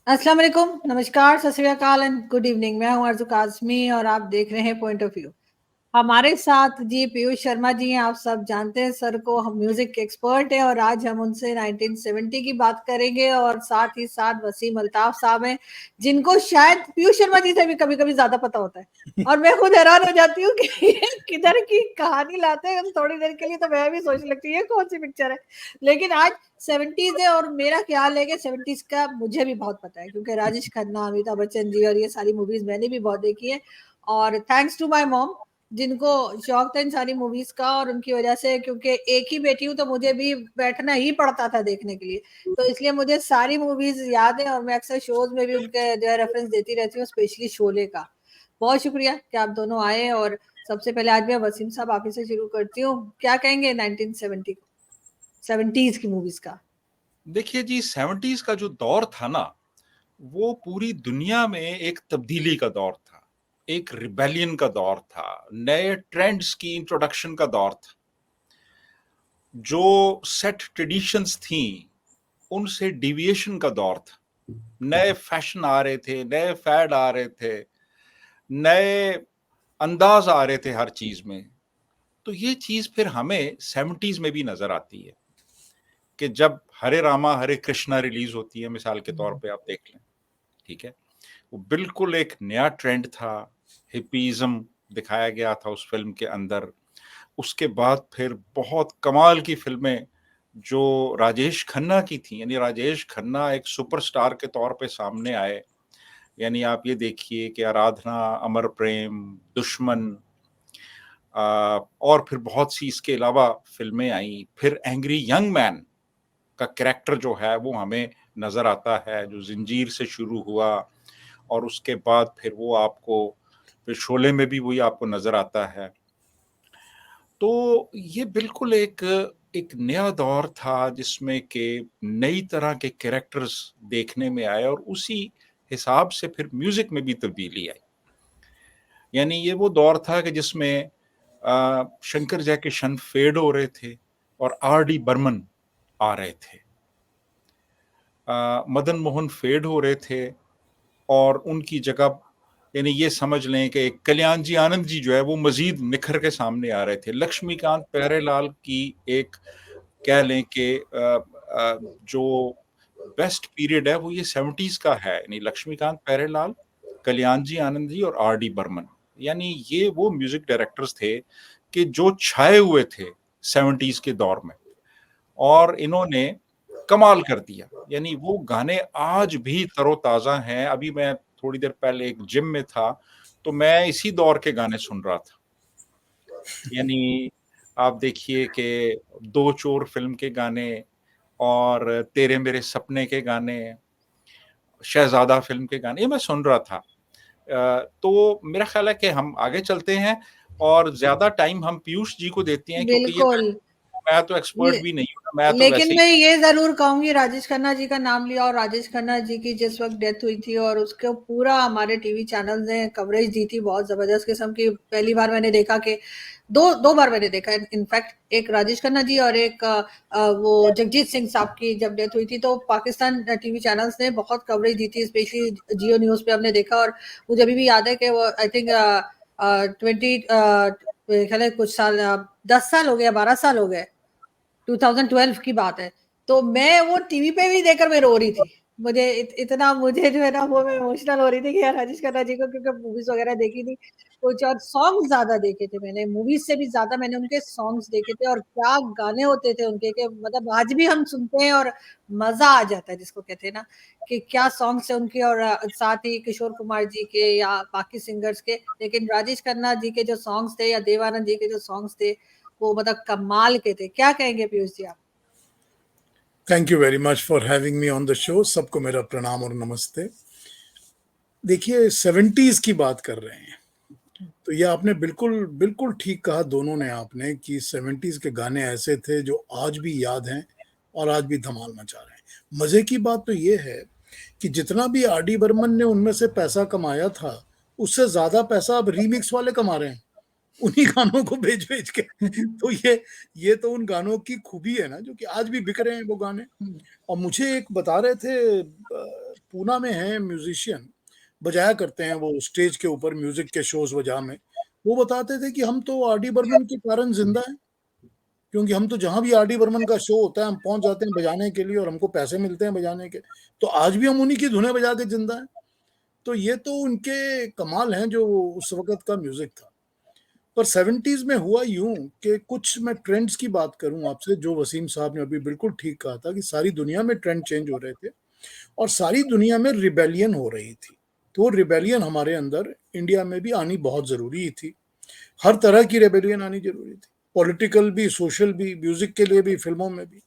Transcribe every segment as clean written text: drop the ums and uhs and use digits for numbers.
अस्सलाम वालेकुम, नमस्कार, सत श्री अकाल एंड गुड इवनिंग। मैं हूं अर्ज़ू काज़मी और आप देख रहे हैं पॉइंट ऑफ व्यू। हमारे साथ जी पीयूष शर्मा जी हैं। आप सब जानते हैं सर को, हम म्यूजिक के एक्सपर्ट हैं और आज हम उनसे 1970 की बात करेंगे और साथ ही साथ वसीम अल्ताफ साहब हैं, जिनको शायद पीयूष शर्मा जी से भी कभी-कभी ज़्यादा पता होता है और मैं खुद हैरान हो जाती हूँ कि ये किधर की कहानी लाते हैं हम थोड़ी देर के लिए, तो मैं भी सोचने लगती हूँ ये कौन-सी पिक्चर है। लेकिन आज 70s है और मेरा ख्याल है कि 70s का मुझे भी बहुत पता है क्योंकि राजेश खन्ना, अमिताभ बच्चन जी और ये सारी मूवीज़ मैंने भी बहुत देखी है और थैंक्स टू माय मॉम जिनको शौक था इन सारी मूवीज का और उनकी वजह से, क्योंकि एक ही बेटी हूँ तो मुझे भी बैठना ही पड़ता था देखने के लिए, तो इसलिए मुझे सारी मूवीज याद है और मैं अक्सर शोज में भी उनके जो है रेफरेंस देती रहती हूँ, स्पेशली शोले का। बहुत शुक्रिया कि आप दोनों आए और सबसे पहले आज मैं वसीम साहब आप ही से शुरू करती हूँ। क्या कहेंगे 1970 70s की मूवीज का? देखिए जी, 70s का जो दौर था ना, वो पूरी दुनिया में एक तब्दीली का दौर था, एक रिबेलियन का दौर था, नए ट्रेंड्स की इंट्रोडक्शन का दौर था। जो सेट ट्रेडिशंस थी, उनसे डिविएशन का दौर था। नए फैशन आ रहे थे, नए फैड आ रहे थे, नए अंदाज आ रहे थे हर चीज में। तो ये चीज फिर हमें 70s में भी नजर आती है कि जब हरे रामा हरे कृष्णा रिलीज होती है, मिसाल के तौर पे आप देख लें, ठीक है, वो बिल्कुल एक नया ट्रेंड था, हिपीज़म दिखाया गया था उस फिल्म के अंदर। उसके बाद फिर बहुत कमाल की फिल्में जो राजेश खन्ना की थी, यानी राजेश खन्ना एक सुपरस्टार के तौर पे सामने आए। यानी आप ये देखिए कि आराधना, अमर प्रेम, दुश्मन, और फिर बहुत सी इसके अलावा फिल्में आई। फिर एंग्री यंग मैन का कैरेक्टर जो है वो हमें नजर आता है, जो जंजीर से शुरू हुआ और उसके बाद फिर वो आपको फिर शोले में भी वही आपको नजर आता है। तो ये बिल्कुल एक एक नया दौर था जिसमें कि नई तरह के कैरेक्टर्स देखने में आए और उसी हिसाब से फिर म्यूजिक में भी तब्दीली आई। यानी ये वो दौर था कि जिसमें शंकर जयकिशन फेड हो रहे थे और आर डी बर्मन आ रहे थे। मदन मोहन फेड हो रहे थे और उनकी जगह यानी ये समझ लें कि कल्याण जी आनंद जी जो है वो मजीद निखर के सामने आ रहे थे। लक्ष्मीकांत प्यारेलाल की एक कह लें कि जो बेस्ट पीरियड है वो ये 70s का है, यानी लक्ष्मीकांत प्यारेलाल, कल्याण जी आनंद जी और आर डी बर्मन। यानी ये वो म्यूजिक डायरेक्टर्स थे कि जो छाए हुए थे 70s के दौर में और इन्होंने कमाल कर दिया। यानी वो गाने आज भी तरोताजा हैं। अभी मैं थोड़ी देर पहले एक जिम में था तो मैं इसी दौर के गाने सुन रहा था। यानी आप देखिए कि दो चोर फिल्म के गाने और तेरे मेरे सपने के गाने, शहजादा फिल्म के गाने, ये मैं सुन रहा था। तो मेरा ख्याल है कि हम आगे चलते हैं और ज्यादा टाइम हम पीयूष जी को देते हैं क्योंकि ये बिल्कुल। मैं तो एक्सपर्ट भी नहीं हूँ, मैं तो लेकिन वैसे ही। मैं ये ज़रूर कहूँगी, राजेश खन्ना जी का नाम लिया और राजेश खन्ना जी की जिस वक़्त डेथ हुई थी और उसको पूरा हमारे टीवी चैनल्स ने कवरेज दी थी बहुत ज़बरदस्त किस्म की। पहली बार मैंने देखा कि दो बार मैंने देखा इनफैक्ट, एक राजेश खन्ना जी और एक वो जगजीत सिंह साहब की जब डेथ हुई थी तो पाकिस्तान टीवी चैनल्स ने बहुत कवरेज दी थी, स्पेशली जियो न्यूज़ पे हमने देखा। और मुझे अभी भी याद है कि वो आई थिंक 20 कुछ साल 10 साल हो गए, 12 साल हो गए, 2012 की बात है। तो मैं वो टीवी पे भी देखकर मैं रो रही थी। मुझे इतना मुझे जो है ना वो मैं इमोशनल हो रही थी कि यार राजेश खन्ना जी को, क्योंकि मूवीज वगैरह देखी थी कुछ और सॉन्ग ज्यादा देखे थे मैंने, मूवीज से भी ज्यादा मैंने उनके सॉन्ग्स देखे थे और क्या गाने होते थे उनके के, मतलब आज भी हम सुनते हैं और मजा आ जाता है जिसको कहते हैं ना कि क्या सॉन्ग्स है उनके। और साथ ही किशोर कुमार जी के या बाकी सिंगर्स के, लेकिन राजेश खन्ना जी के जो सॉन्ग्स थे या देवानंद जी के जो सॉन्ग्स थे वो मतलब कमाल के थे। क्या कहेंगे पीयूष जी आप? Thank you very much for having me on the show. सबको मेरा प्रणाम और नमस्ते। देखिए, 70s की बात कर रहे हैं तो ये आपने बिल्कुल बिल्कुल ठीक कहा दोनों ने, आपने कि 70s के गाने ऐसे थे जो आज भी याद हैं और आज भी धमाल मचा रहे हैं। मजे की बात तो ये है कि जितना भी आर डी बर्मन ने उनमें से पैसा कमाया था, उससे ज्यादा पैसा अब रीमिक्स वाले कमा रहे हैं उन्हीं गानों को बेच बेच के। तो ये तो उन गानों की खूबी है ना, जो कि आज भी बिक रहे हैं वो गाने। और मुझे एक बता रहे थे पूना में हैं म्यूजिशियन, बजाया करते हैं वो स्टेज के ऊपर म्यूजिक के शोज वजह में, वो बताते थे कि हम तो आर डी बर्मन के कारण जिंदा हैं, क्योंकि हम तो जहां भी आर डी बर्मन का शो होता है हम पहुंच जाते हैं बजाने के लिए और हमको पैसे मिलते हैं बजाने के, तो आज भी हम उन्हीं की धुनें बजा के जिंदा हैं। तो ये तो उनके कमाल हैं जो उस वक्त का म्यूजिक था। पर 70s में हुआ यूं कि कुछ, मैं ट्रेंड्स की बात करूं आपसे, जो वसीम साहब ने अभी बिल्कुल ठीक कहा था कि सारी दुनिया में ट्रेंड चेंज हो रहे थे और सारी दुनिया में रिबेलियन हो रही थी। तो रिबेलियन हमारे अंदर इंडिया में भी आनी बहुत जरूरी थी, हर तरह की रेबेलियन आनी जरूरी थी, पॉलिटिकल भी, सोशल भी, म्यूजिक के लिए भी, फिल्मों में भी।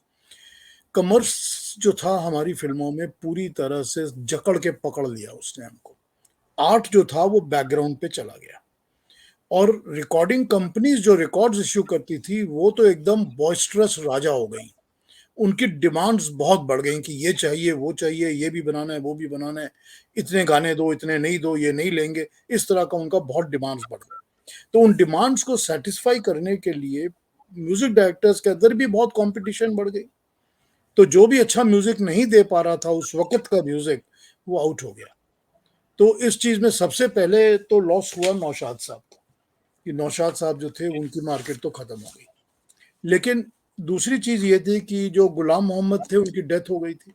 कमर्स जो था हमारी फिल्मों में पूरी तरह से जकड़ के पकड़ लिया उसने हमको। आर्ट जो था वो बैकग्राउंड पे चला गया और रिकॉर्डिंग कंपनीज जो रिकॉर्ड्स इश्यू करती थी वो तो एकदम बॉयस्ट्रस राजा हो गई। उनकी डिमांड्स बहुत बढ़ गई कि ये चाहिए, वो चाहिए, ये भी बनाना है, वो भी बनाना है, इतने गाने दो, इतने नहीं दो, ये नहीं लेंगे, इस तरह का उनका बहुत डिमांड्स बढ़ गए। तो उन डिमांड्स को सेटिस्फाई करने के लिए म्यूजिक डायरेक्टर्स के अंदर भी बहुत कंपटीशन बढ़ गई। तो जो भी अच्छा म्यूजिक नहीं दे पा रहा था उस वक्त का म्यूजिक, वो आउट हो गया। तो इस चीज में सबसे पहले तो लॉस हुआ नौशाद साहब को, कि नौशाद साहब जो थे उनकी मार्केट तो खत्म हो गई। लेकिन दूसरी चीज ये थी कि जो गुलाम मोहम्मद थे उनकी डेथ हो गई थी,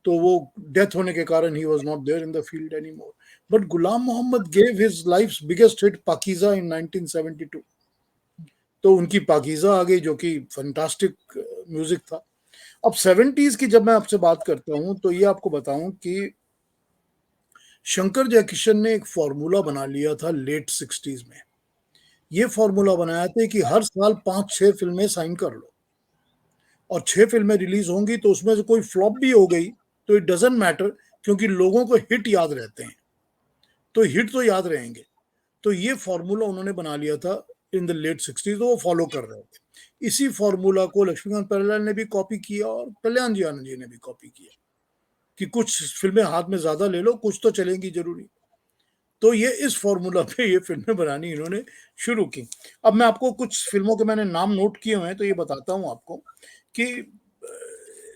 तो वो डेथ होने के कारण he was not there in the field any more. But Ghulam Mohammad gave his life's biggest hit Pakeezah in 1972। तो उनकी पाकीज़ा आ गई जो कि फैंटास्टिक म्यूजिक था। अब 70s की जब मैं आपसे बात करता हूं तो ये आपको बताऊं कि शंकर जयकिशन ने एक फॉर्मूला बना लिया था लेट 60s में। ये फॉर्मूला बनाया था कि हर साल 5-6 फिल्में साइन कर लो और 6 फिल्में रिलीज होंगी तो उसमें से कोई फ्लॉप भी हो गई तो इट डजंट मैटर, क्योंकि लोगों को हिट याद रहते हैं, तो हिट तो याद रहेंगे। तो ये फॉर्मूला उन्होंने बना लिया था इन द लेट 60s, तो वो फॉलो कर रहे थे। इसी फॉर्मूला को लक्ष्मीकांत प्यारेलाल ने भी कॉपी किया और कल्याण जी आनंद जी ने भी कॉपी किया कि कुछ फिल्में हाथ में ज्यादा ले लो, कुछ तो चलेंगी जरूरी। तो ये इस फॉर्मूला पे ये फिल्में बनानी इन्होंने शुरू की। अब मैं आपको कुछ फिल्मों के मैंने नाम नोट किए हुए हैं तो ये बताता हूं आपको कि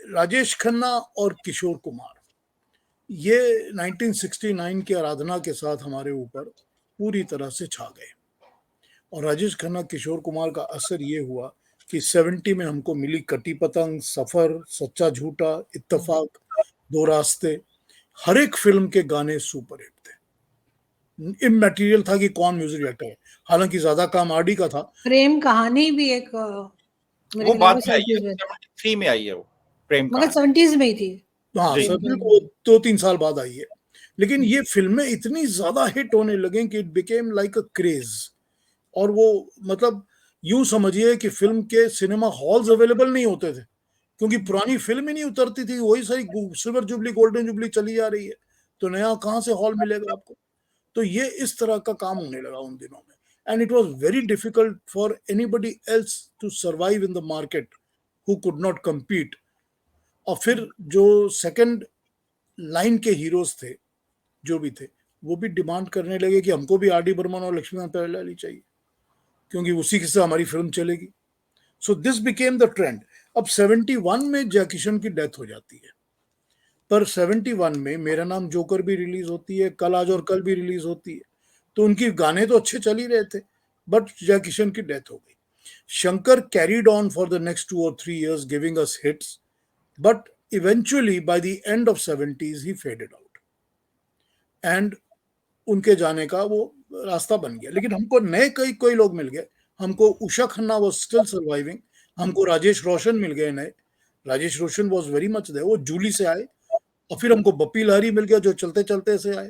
राजेश खन्ना और किशोर कुमार ये 1969 की आराधना के साथ हमारे ऊपर पूरी तरह से छा गए। और राजेश खन्ना किशोर कुमार का असर ये हुआ कि 70 में हमको मिली कटी पतंग, सफर, सच्चा झूठा, इत्तेफाक, दो रास्ते, हर एक फिल्म के गाने सुपर हिट थे। इमैटेरियल था कि कौन म्यूजिक डायरेक्टर है, हालांकि ज्यादा काम आरडी का था। प्रेम कहानी भी एक वो बाद में आई है, 73 में आई है वो प्रेम मगर कहानी, 70s में ही थी। हाँ जी। सर बिल्कुल 2-3 साल बाद आई है। लेकिन ये फिल्में इतनी ज्यादा हिट होने लगे कि it became like a craze. और वो मतलब यूं समझिए कि फिल्म के सिनेमा हॉल्स अवेलेबल नहीं होते थे, क्योंकि पुरानी फिल्म ही नहीं उतरती थी, वही सारी सिल्वर जुबली, गोल्डन जुबली चली जा रही है, तो नया कहाँ से हॉल मिलेगा आपको। तो ये इस तरह का काम होने लगा उन दिनों में, and it was very difficult for anybody else to survive in the market who could not compete। और फिर जो सेकंड लाइन के हीरोज थे जो भी थे, वो भी डिमांड करने लगे कि हमको भी आर डी बर्मन और लक्ष्मीकांत प्यारेलाल ही चाहिए, क्योंकि उसी से हमारी फिल्म चलेगी। So this became the trend. अब 71 में जयकिशन की डेथ हो जाती है, पर 71 में मेरा नाम जोकर भी रिलीज होती है, कल आज और कल भी रिलीज होती है, तो उनकी गाने तो अच्छे चल ही रहे थे, बट जयकिशन की डेथ हो गई। Shankar carried on for the next 2 or 3 years giving us hits, but eventually by the end of 70s he faded out and उनके जाने का वो रास्ता बन गया। लेकिन हमको नए कई कोई लोग मिल गए। हमको Usha Khanna was still surviving, हमको राजेश रोशन मिल गए नए। राजेश रोशन वाज वेरी मच देयर, वो जूली से आए, और फिर हमको बप्पी लहरी मिल गया जो चलते चलते से आए।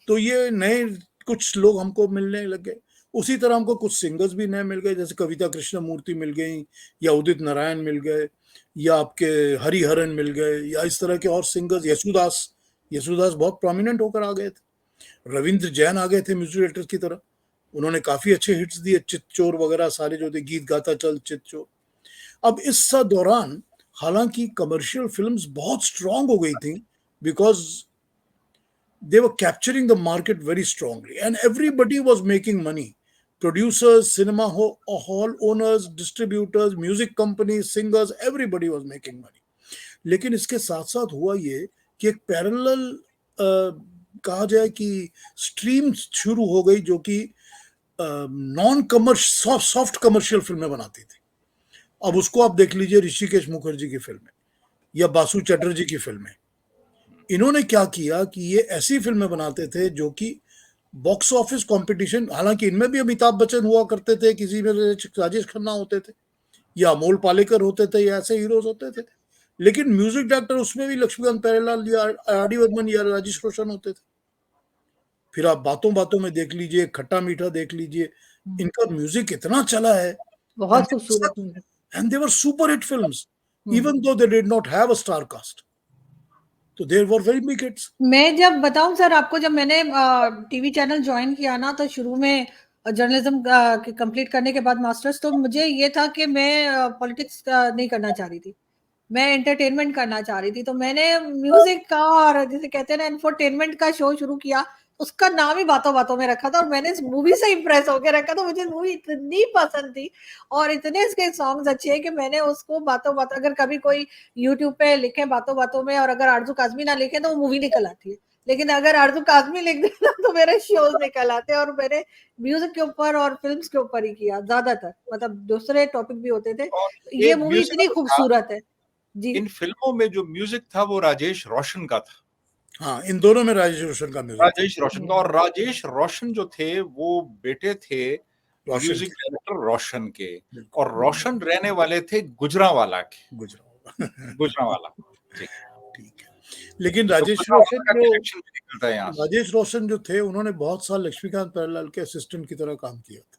तो ये नए कुछ लोग हमको मिलने लग गए। उसी तरह हमको कुछ सिंगर्स भी नए मिल गए, जैसे कविता कृष्णमूर्ति मिल गई, या उदित नारायण मिल गए, या आपके हरिहरन मिल गए, या इस तरह के और सिंगर्स, यशुदास बहुत प्रोमिनेंट होकर आ गए थे। रविंद्र जैन आ गए थे म्यूजिक डायरेक्टर की तरह, उन्होंने काफी अच्छे हिट्स दिए, चित चोर वगैरह सारे जो थे, गीत गाता चल चित चोर। अब इस दौरान हालांकि कमर्शियल फिल्म्स बहुत स्ट्रांग हो गई थी, because they were capturing the market very strongly and everybody was making money. Producers, cinema hall owners, distributors, music companies, singers, everybody was making money. लेकिन इसके साथ साथ हुआ ये कि एक पैरेलल कहा जाए कि स्ट्रीम शुरू हो गई जो कि नॉन कमर्शियल सॉफ्ट कमर्शियल फिल्में बनाती थी। अब उसको आप देख लीजिए ऋषिकेश मुखर्जी की फिल्में या बासु चटर्जी की फिल्में। इन्होंने क्या किया कि ये ऐसी फिल्में बनाते थे जो कि बॉक्स ऑफिस कंपटीशन, हालांकि इनमें भी अमिताभ बच्चन हुआ करते थे, किसी में राजेश खन्ना होते थे या अमोल पालेकर होते थे या ऐसे हीरोज होते थे, लेकिन म्यूजिक डायरेक्टर उसमें भी लक्ष्मीकांत प्यारेलाल या आर डी बर्मन या राजेश रोशन होते थे। फिर आप बातों बातों में देख लीजिए, खट्टा मीठा देख लीजिए, इनका म्यूजिक इतना चला है बहुत खूबसूरत music. and they were super hit films even though they did not have a star cast, so they were very big hits. मैं जब बताऊं सर आपको, जब मैंने टीवी चैनल ज्वाइन किया ना, तो शुरू में जर्नलिज्म कंप्लीट करने के बाद मास्टर्स, तो मुझे ये था कि मैं पॉलिटिक्स नहीं करना चाह रही थी, मैं एंटरटेनमेंट करना चाह रही थी। तो मैंने म्यूजिक का और जिसे कहते हैं ना इंफोटेनमेंट का शो शुरू किया, उसका नाम ही बातों बातों में रखा था, और मैंने इस मूवी से इंप्रेस होकर रखा था। मुझे मूवी इतनी पसंद थी और इतने इसके सॉन्ग्स अच्छे हैं कि मैंने उसको बातों बातों, अगर कभी कोई यूट्यूब पे लिखे बातों बातों में और अगर आरजू काज़मी ना लिखे तो वो मूवी निकल आती है, लेकिन अगर आरजू काज़मी लिख देना तो मेरे शोज निकल आते हैं। और मैंने म्यूजिक के ऊपर और फिल्म्स के ऊपर ही किया ज्यादातर, मतलब दूसरे टॉपिक भी होते थे। ये मूवी इतनी खूबसूरत है जी। इन फिल्मों में जो म्यूजिक था वो राजेश रोशन का था। हाँ, इन दोनों में राजेश रोशन का म्यूजिक, राजेश रोशन का, और राजेश रोशन जो थे वो बेटे थे म्यूजिक रोशन डायरेक्टर रोशन के, बिल्कुल। और रोशन रहने वाले थे गुजरांवाला के, गुजरा गुजरांवाला। जी, ठीक है। लेकिन तो राजेश गुजरांवाला रोशन का जो कनेक्शन भी निकलता है यहाँ से। राजेश रोशन जो थे, उन्होंने बहुत साल लक्ष्मीकांत प्यारेलाल के असिस्टेंट की तरह काम किया था,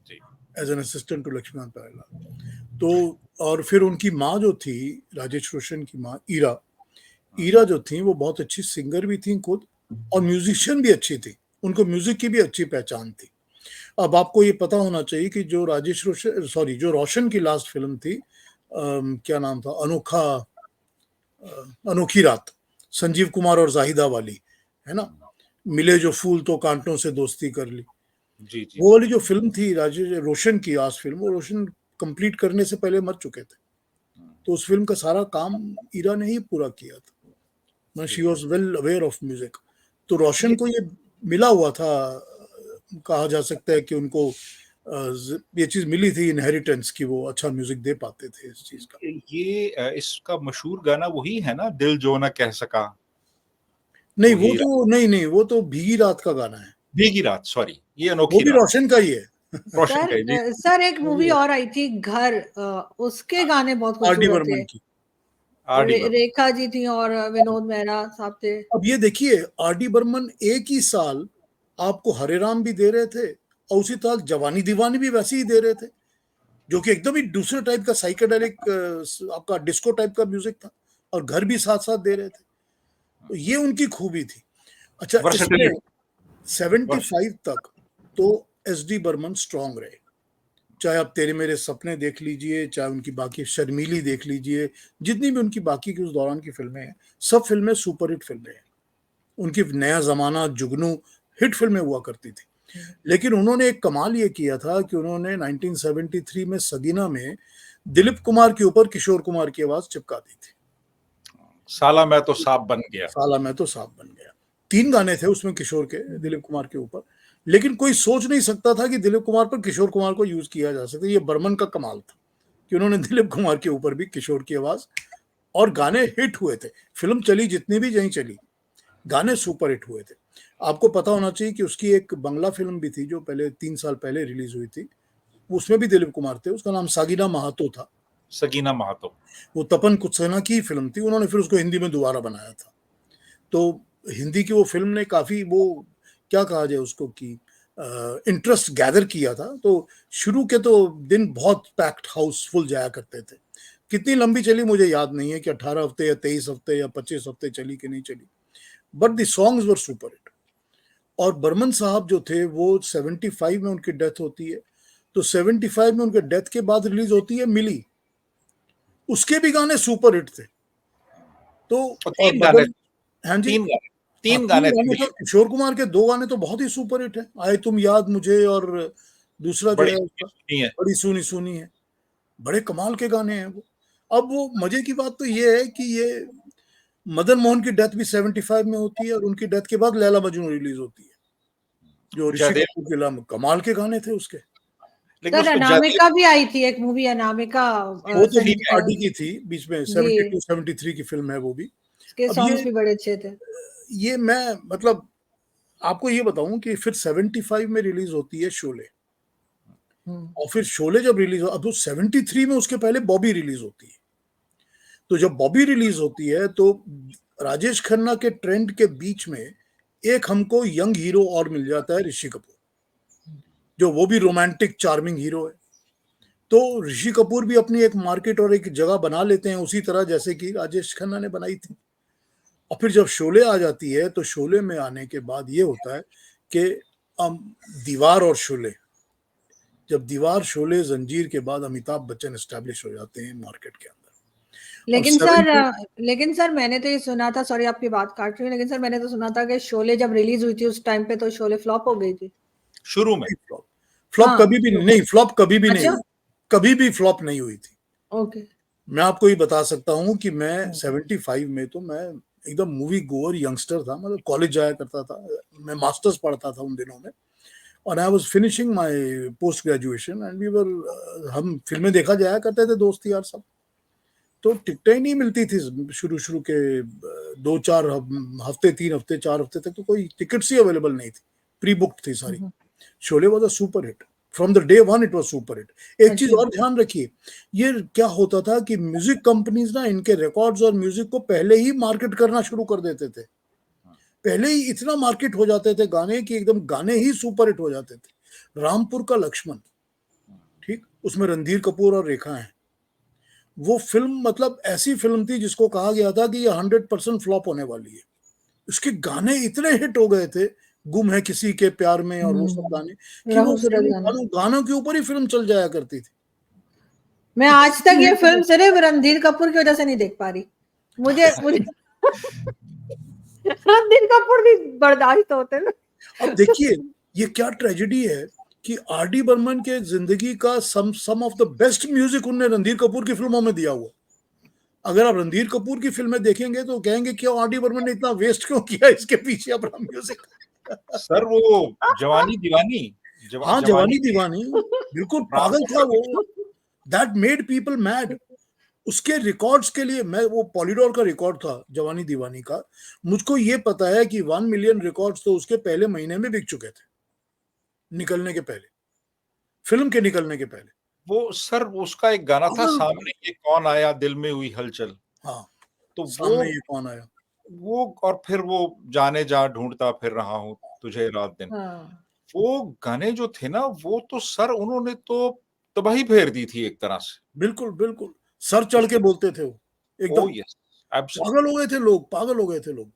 जी, as an assistant to Laxmikant Pyarelal. तो और फिर उनकी माँ जो थी, राजेश रोशन की माँ ईरा जो थी, वो बहुत अच्छी सिंगर भी थी खुद, और म्यूजिशियन भी अच्छी थी, उनको म्यूजिक की भी अच्छी पहचान थी। अब आपको ये पता होना चाहिए कि जो जो रोशन की लास्ट फिल्म थी, क्या नाम था, अनोखी रात, संजीव कुमार और जाहिदा वाली, है ना, मिले जो फूल तो कांटों से दोस्ती कर ली। जी, जी, वो वाली जो फिल्म थी राजेश रोशन की लास्ट फिल्म, वो रोशन कंप्लीट करने से पहले मर चुके थे, तो उस फिल्म का सारा काम ईरा ने ही पूरा किया था। She was well aware of music. तो रोशन को ये मिला हुआ था, कहा जा सकता है कि उनको ये चीज मिली थी इनहेरिटेंस की, वो अच्छा म्यूजिक दे पाते थे इस चीज का। ये इसका मशहूर गाना वही है ना, दिल जो ना कह सका। नहीं, वही वो तो नहीं, वो तो भीगी रात का गाना है, भीगी रात, सॉरी, ये वो अनोखी भी रात, रोशन का ही है। रोशन का ही जी। सर एक वो भी मूवी है, और आई थी घर, उसके गाने बहुत आर डी खूबसूरत थे। बर्मन की। आरडी बर्मन। रेखा जी थी और विनोद मेहरा साहब थे। अब ये देखिए, आर डी बर्मन एक ही साल आपको हरे राम भी दे रहे थे, और उसी साल जवानी दीवानी भी वैसे ही दे रहे थे, जो कि एकदम ही दूसरे टाइप का साइकेडेलिक आपका डिस्को टाइप का म्यूजिक था, और घर भी साथ साथ दे रहे थे। तो ये उनकी खूबी थी। अच्छा, इसमें वर्सेटिलिटी। 75 तक तो एस डी बर्मन स्ट्रांग रहे, चाहे आप तेरे मेरे सपने देख लीजिए, चाहे उनकी बाकी शर्मीली देख लीजिए, जितनी भी उनकी बाकी की उस दौरान की फिल्में हैं, सब फिल्में सुपरहिट फिल्में हैं। उनकी नया जमाना, जुगनू हिट फिल्में हुआ करती थी। लेकिन उन्होंने एक कमाल ये किया था कि उन्होंने 1973 में सगीना में दिलीप कुमार के ऊपर किशोर कुमार की आवाज चिपका दी थी। साला मैं तो सांप बन गया। साला मैं तो सांप बन गया। 3 गाने थे उसमें किशोर के, दिलीप कुमार के ऊपर, लेकिन कोई सोच नहीं सकता था कि दिलीप कुमार पर किशोर कुमार को यूज किया जा सकता है। ये बर्मन का कमाल था कि उन्होंने दिलीप कुमार के ऊपर भी किशोर की आवाज, और गाने हिट हुए थे। फिल्म चली जितनी भी जहीं चली, गाने सुपर हिट हुए थे। आपको पता होना चाहिए कि उसकी एक बंगला फिल्म भी थी जो पहले 3 साल पहले रिलीज हुई थी, उसमें भी दिलीप कुमार थे, उसका नाम सागिना महातो था। सगीना महातो। वो तपन कुसेना की फिल्म थी, उन्होंने फिर उसको हिंदी में दोबारा बनाया था। तो हिंदी की वो फिल्म ने काफी, वो क्या कहा जाए उसको, कि इंटरेस्ट गैदर किया था। तो शुरू के तो दिन बहुत पैक्ड हाउसफुल जाया करते थे। कितनी लंबी चली मुझे याद नहीं है कि 18 हफ्ते या 23 हफ्ते या 25 हफ्ते चली कि नहीं चली, but the songs were super hit. और बर्मन साहब जो थे वो 75 में उनकी डेथ होती है, तो 75 में उनके डेथ के बाद रिलीज होती है मिली, उसके भी गाने सुपर हिट थे। तो और और 3 गाने, हाँ जी, 3 गाने, हाँ, 3 3 गाने थे गाने थे। मिली। किशोर कुमार के 2 गाने तो बहुत ही सुपर हिट है, आए तुम याद मुझे, और दूसरा जो बड़ी है उसका सुनी है। बड़ी सुनी सुनी है। बड़े कमाल के गाने हैं वो। अब वो मजे की बात तो ये है कि ये मदन मोहन की डेथ भी 75 में होती है और उनकी डेथ के बाद लैला मजनू रिलीज होती है, जो ऋषि जयदेव कपूर के अलावा कमाल के गाने थे उसके। लेकिन सर उसमें जयदेव अनामिका भी आई थी, एक मूवी अनामिका, वो तो DPRD की थी बीच में, जी 72-73 की फिल्म है वो भी। उसके अब सॉन्ग्स भी बड़े अच्छे थे। ये मैं मतलब आपको ये बताऊं कि फिर 75 में रिलीज होती है शोले, और फिर शोले जब रिलीज हो, अब तो 73 में उसके पहले बॉबी रिलीज होती है। तो जब बॉबी रिलीज होती है तो राजेश खन्ना के ट्रेंड के बीच में एक हमको यंग हीरो और मिल जाता है, ऋषि कपूर, जो वो भी रोमांटिक चार्मिंग हीरो है। तो ऋषि कपूर भी अपनी एक मार्केट और एक जगह बना लेते हैं उसी तरह जैसे कि राजेश खन्ना ने बनाई थी। और फिर जब शोले आ जाती है तो शोले में आने के बाद ये होता है कि दीवार और शोले, जब दीवार शोले जंजीर के बाद अमिताभ बच्चन एस्टैब्लिश हो जाते हैं मार्केट के अंदर। लेकिन सर मैंने तो ये सुना था, सॉरी आपकी बात काट रही हूँ, लेकिन सर मैंने तो सुना था कि शोले जब रिलीज हुई थी उस टाइम पे तो शोले फ्लॉप हो गई थी शुरू में। फ्लॉप हाँ, कभी भी नहीं, फ्लॉप कभी भी नहीं अच्छा? हुई, कभी भी फ्लॉप नहीं हुई थी। ओके। मैं आपको ये बता सकता हूँ कि मैं 75 में तो मैं एकदम मूवी गोअर यंगस्टर था, मतलब कॉलेज जाया करता था, मैं मास्टर्स पढ़ता था उन दिनों में, और I was finishing my post graduation and we were, हम फिल्में देखा जाया करते थे दोस्त यार सब। तो टिकटें ही नहीं मिलती थी शुरू शुरू के 2-4 हफ्ते, 3 हफ्ते, 4 हफ्ते तक तो कोई टिकट्स ही अवेलेबल नहीं थी, प्री बुक्ड थी सारी। Sholay was a super hit from the day one, it was super hit. एक चीज और ध्यान रखिए, ये क्या होता था कि म्यूजिक कंपनीज ना इनके रिकॉर्ड्स और म्यूजिक को पहले ही मार्केट करना शुरू कर देते थे, पहले ही इतना मार्केट हो जाते थे गाने कि एकदम गाने ही सुपर हिट हो जाते थे। रामपुर का लक्ष्मण, ठीक, उसमें रणधीर कपूर और रेखा है, वो फिल्म मतलब ऐसी फिल्म थी जिसको कहा गया था कि ये 100% फ्लॉप होने वाली है। उसके गाने इतने हिट हो गए थे, गुम है किसी के प्यार में और वो सब गाने, कि वो फिल्म गानों के ऊपर ही फिल्म चल जाया करती थी। मैं आज तक ये फिल्म सिर्फ रणधीर कपूर की वजह से नहीं देख पा रही, मुझे रणधीर कपूर भी बर्दाश्त होते ना। अब देखिए ये क्या ट्रेजेडी है कि RD बर्मन के जिंदगी का सम ऑफ द बेस्ट म्यूजिक उनने रणधीर कपूर की फिल्मों में दिया हुआ। अगर आप रणधीर कपूर की फिल्में देखेंगे तो कहेंगे क्यों RD बर्मन ने इतना वेस्ट क्यों किया इसके पीछे अपना म्यूजिक। सर वो जवानी दीवानी, हाँ जवानी दीवानी बिल्कुल पागल था वो, दैट मेड पीपल मैड। उसके रिकॉर्ड्स के लिए, मैं वो पॉलीडोर का रिकॉर्ड था जवानी दीवानी का, मुझको ये पता है कि 1 मिलियन रिकॉर्ड्स तो उसके पहले महीने में बिक चुके थे, निकलने के पहले, फिल्म के निकलने के पहले। वो सर उसका एक गाना था, सामने ये कौन आया दिल में हुई हलचल। हाँ, तो सामने ये कौन आया, वो और फिर वो जाने जा ढूंढता फिर रहा हूं तुझे रात दिन। वो गाने जो थे ना, वो तो सर उन्होंने तो तबाही फेर दी थी एक तरह से। बिल्कुल बिल्कुल, सर चढ़ के बोलते थे वो, एकदम यस, पागल हो गए थे लोग, पागल हो गए थे लोग।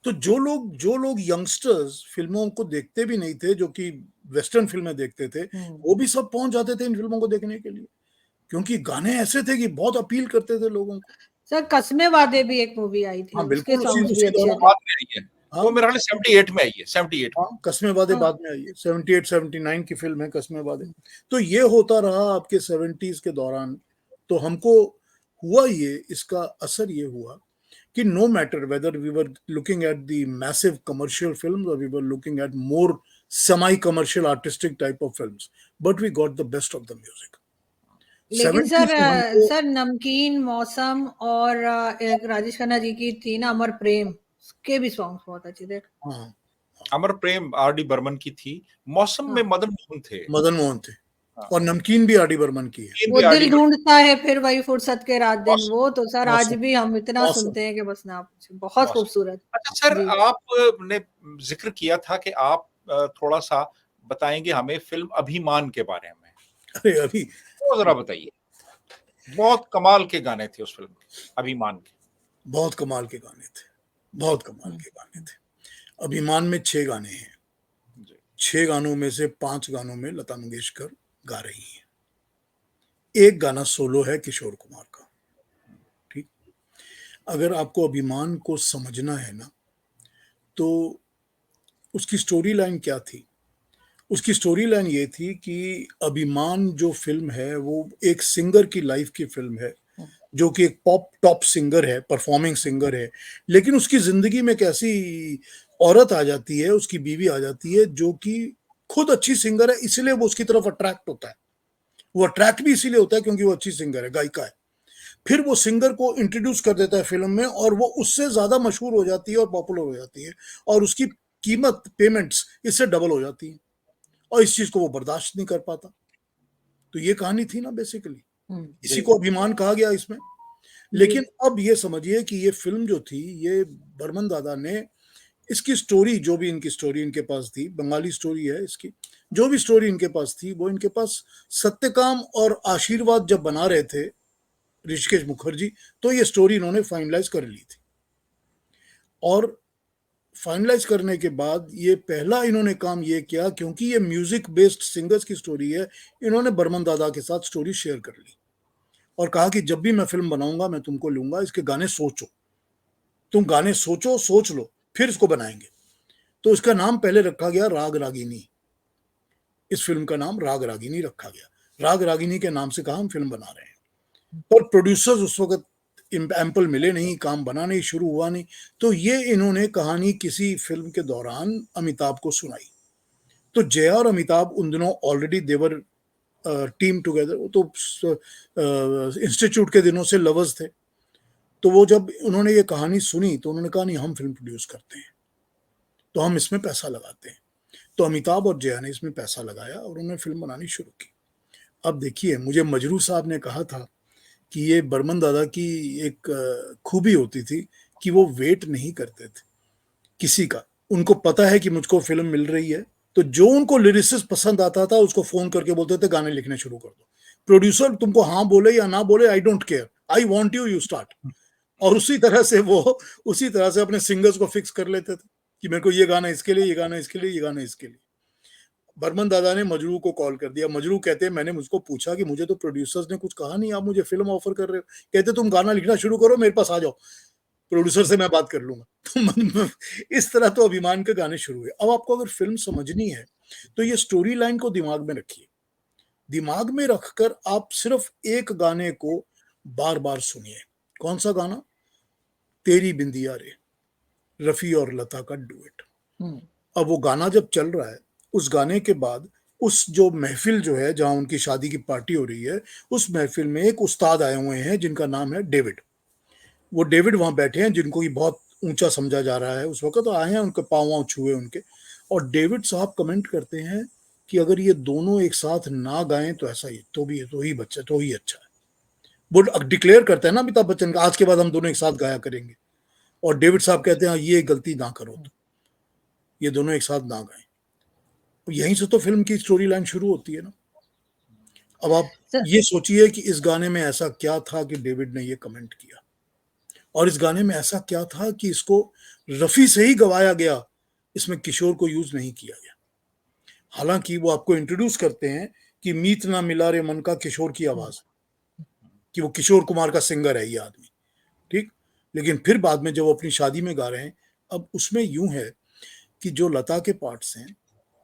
तो जो लोग यंगस्टर्स फिल्मों को देखते भी नहीं थे, जो कि वेस्टर्न फिल्में देखते थे, वो भी सब पहुंच जाते थे इन फिल्मों को देखने के लिए, क्योंकि गाने ऐसे थे कि बहुत अपील करते थे लोगों को। सर कसमे वादे भी एक मूवी आई थी, हाँ उसके बिल्कुल, सॉन्ग्स भी उसी अच्छे दौरान थे। बाद में आई है। वो मेरे ख्याल 78 में आई है, 78 में। हाँ, कसमे वादे बाद में आई है, 78-79 की फिल्म है कसमे वादे। तो ये होता रहा आपके 70s के दौरान। तो हमको हुआ ये, इसका असर ये हुआ कि no matter whether we were looking at the massive commercial films or we were looking at more semi-commercial artistic type of films, but we got the best of the music. लेकिन 70s में हमको sir नमकीन, मौसम और एक राजेश खन्ना जी की थी ना अमर प्रेम, उसके भी सॉन्ग्स बहुत अच्छे थे। हाँ, अमर प्रेम RD बर्मन की थी, मौसम में मदन मोहन थे। मदन मोहन थे, और नमकीन भी RD बर्मन की है। वो दिल ढूंढता है फिर वही फुर्सत के रात दिन, वो तो सर आज मौसम, भी हम इतना मौसम। सुनते हैं कि बस ना पूछिए, बहुत खूबसूरत। अच्छा सर, आपने जिक्र किया था कि आप थोड़ा सा बताएंगे हमें फिल्म अभिमान के बारे में। अरे अभी तो जरा बताइए, बहुत कमाल के गाने थे उस फिल्म के, अभिमान के। बहुत कमाल के गाने थे, बहुत कमाल के गाने थे। अभिमान में 6 गाने हैं, 6 गानों में से 5 गानों में लता मंगेशकर गा रही हैं, एक गाना सोलो है किशोर कुमार का। ठीक, अगर आपको अभिमान को समझना है ना, तो उसकी स्टोरी लाइन क्या थी? उसकी स्टोरी लाइन ये थी कि अभिमान जो फिल्म है वो एक सिंगर की लाइफ की फिल्म है, जो कि एक पॉप टॉप सिंगर है, परफॉर्मिंग सिंगर है, लेकिन उसकी जिंदगी में एक ऐसी औरत आ जाती है, उसकी बीवी आ जाती है जो कि खुद अच्छी सिंगर है, इसलिए वो उसकी तरफ अट्रैक्ट होता है। वो अट्रैक्ट भी इसीलिए होता है क्योंकि वो अच्छी सिंगर है, गायिका है। फिर वो सिंगर को इंट्रोड्यूस कर देता है फिल्म में, और वो उससे ज्यादा मशहूर हो जाती है और पॉपुलर हो जाती है, और उसकी कीमत, पेमेंट्स इससे डबल हो जाती है, और इस चीज को वो बर्दाश्त नहीं कर पाता। तो ये कहानी थी ना बेसिकली, इसी को अभिमान कहा गया इसमें। लेकिन अब ये समझिए कि ये फिल्म जो थी, ये बर्मन दादा ने इसकी स्टोरी, जो भी इनकी स्टोरी इनके पास थी, बंगाली स्टोरी है इसकी, जो भी स्टोरी इनके पास थी, वो इनके पास सत्यकाम और आशीर्वाद जब बना रहे थे ऋषिकेश मुखर्जी, तो ये स्टोरी इन्होंने फाइनलाइज कर ली थी। और फाइनलाइज करने के बाद ये पहला इन्होंने काम ये किया, क्योंकि ये म्यूजिक बेस्ड सिंगर्स की स्टोरी है, इन्होंने बर्मन दादा के साथ स्टोरी शेयर कर ली और कहा कि जब भी मैं फिल्म बनाऊंगा मैं तुमको लूंगा, इसके गाने सोचो, तुम गाने सोचो, सोच लो, फिर इसको बनाएंगे। तो इसका नाम पहले रखा गया राग रागिनी। इस फिल्म का नाम राग रागिनी रखा गया। राग रागिनी के नाम से कहा हम फिल्म बना रहे हैं, पर प्रोड्यूसर्स उस वक्त एम्पल मिले नहीं, काम बना नहीं, शुरू हुआ नहीं। तो ये इन्होंने कहानी किसी फिल्म के दौरान अमिताभ को सुनाई। तो जया और अमिताभ उन दिनों ऑलरेडी देवर टीम टुगेदर, तो इंस्टीट्यूट के दिनों से लवर्स थे। तो वो जब उन्होंने ये कहानी सुनी तो उन्होंने कहा नहीं, हम फिल्म प्रोड्यूस करते हैं, तो हम इसमें पैसा लगाते हैं। तो अमिताभ और जया ने इसमें पैसा लगाया और उन्होंने फिल्म बनानी शुरू की। अब देखिए, मुझे मजरू साहब ने कहा था कि ये बर्मन दादा की एक खूबी होती थी कि वो वेट नहीं करते थे किसी का। उनको पता है कि मुझको फिल्म मिल रही है, तो जो उनको लिरिसिस्ट पसंद आता था उसको फोन करके बोलते थे गाने लिखने शुरू कर दो। प्रोड्यूसर तुमको हाँ बोले या ना बोले, I don't care, I want you, you start. और उसी तरह से अपने सिंगर्स को फिक्स कर लेते थे कि मेरे को ये गाना इसके लिए, ये गाना इसके लिए, ये गाना इसके लिए। बर्मन दादा ने मजरू को कॉल कर दिया। मजरू कहते हैं मैंने मुझको पूछा कि मुझे तो प्रोड्यूसर्स ने कुछ कहा नहीं, आप मुझे फिल्म ऑफर कर रहे हो। कहते तुम गाना लिखना शुरू करो, मेरे पास आ जाओ, प्रोड्यूसर से मैं बात कर लूंगा। तो इस तरह तो अभिमान के गाने शुरू हुए। अब आपको अगर फिल्म समझनी है तो ये स्टोरी लाइन को दिमाग में रखिए। दिमाग में रखकर आप सिर्फ एक गाने को बार बार सुनिए। कौन सा गाना? तेरी बिंदिया रे, रफी और लता का डुएट। अब वो गाना जब चल रहा है, उस गाने के बाद उस जो महफिल जो है जहां उनकी शादी की पार्टी हो रही है, उस महफिल में एक उस्ताद आए हुए हैं जिनका नाम है डेविड। वो डेविड वहां बैठे हैं, जिनको कि बहुत ऊंचा समझा जा रहा है उस वक्त, तो आए हैं, उनके पाँव छुए उनके। और डेविड साहब कमेंट करते हैं कि अगर ये दोनों एक साथ ना गाएं तो ऐसा ही, तो ही बच्चा, तो ही अच्छा है। वो डिक्लेयर करते हैं ना अमिताभ बच्चन का, आज के बाद हम दोनों एक साथ गाया करेंगे। और डेविड साहब कहते हैं ये गलती ना करो, तो ये दोनों एक साथ ना गाएं। यहीं से तो फिल्म की स्टोरी लाइन शुरू होती है ना। अब आप ये सोचिए कि इस गाने में ऐसा क्या था कि डेविड ने ये कमेंट किया, और इस गाने में ऐसा क्या था कि इसको रफी से ही गवाया गया, इसमें किशोर को यूज नहीं किया गया। हालांकि वो आपको इंट्रोड्यूस करते हैं कि मीत ना मिला रे मन का किशोर की आवाज, कि वो किशोर कुमार का सिंगर है ये आदमी, ठीक। लेकिन फिर बाद में जब वो अपनी शादी में गा रहे हैं, अब उसमें यूं है कि जो लता के पार्ट्स हैं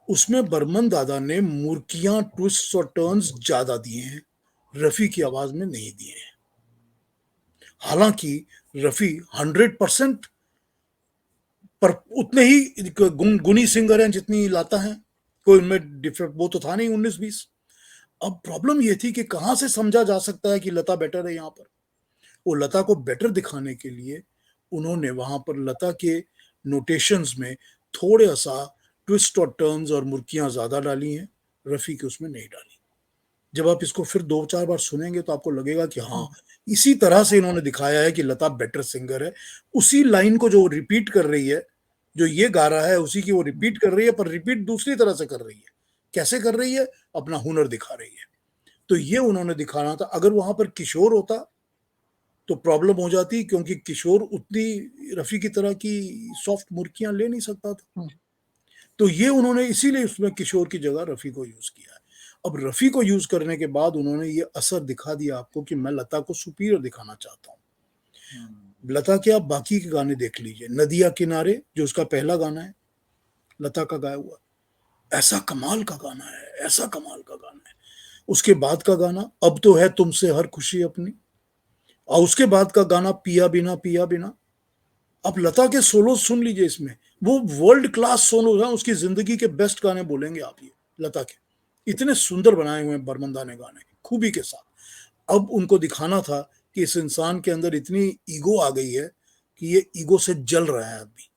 उसमें बर्मन दादा ने मुर्कियां, ट्विस्ट और टर्न्स ज्यादा दिए हैं, रफी की आवाज में नहीं दिए हैं। हालांकि रफी 100% पर उतने ही गुणी सिंगर हैं जितनी लता हैं, कोई उनमें डिफरेंट वो तो था नहीं 19-20। अब प्रॉब्लम ये थी कि कहां से समझा जा सकता है कि लता बेटर है। यहां पर वो लता को बेटर दिखाने के लिए उन्होंने वहां पर लता के नोटेशंस में थोड़ा सा ट्विस्ट और टर्न्स और मुर्कियां ज्यादा डाली हैं, रफी के उसमें नहीं डाली। जब आप इसको फिर 2-4 बार सुनेंगे तो आपको लगेगा कि हाँ, इसी तरह से इन्होंने दिखाया है कि लता बेटर सिंगर है। उसी लाइन को जो रिपीट कर रही है, जो ये गा रहा है उसी की वो रिपीट कर रही है, पर रिपीट दूसरी तरह से कर रही है। कैसे कर रही है? अपना हुनर दिखा रही है। तो ये उन्होंने दिखाना था। अगर वहां पर किशोर होता तो प्रॉब्लम हो जाती, क्योंकि किशोर उतनी रफी की तरह की सॉफ्ट मुर्कियां ले नहीं सकता था। तो ये उन्होंने इसीलिए उसमें किशोर की जगह रफी को यूज किया है। अब रफी को यूज करने के बाद उन्होंने ये असर दिखा दिया आपको कि मैं लता को सुपीरियर दिखाना चाहता हूँ। लता के आप बाकी के गाने देख लीजिए, नदिया किनारे जो उसका पहला गाना है लता का गाया हुआ, ऐसा कमाल का गाना है, ऐसा कमाल का गाना है। उसके बाद का गाना अब तो है तुमसे हर खुशी अपनी, और उसके बाद का गाना पिया बिना पिया बिना, आप लता के सोलो सुन लीजिए इसमें, वो वर्ल्ड क्लास सोलो है, उसकी जिंदगी के बेस्ट गाने बोलेंगे आप ये लता के, इतने सुंदर बनाए हुए हैं बर्मंदा ने गाने खूबी के साथ। अब उनको दिखाना था कि इस इंसान के अंदर इतनी ईगो आ गई है कि ये ईगो से जल रहा है अभी,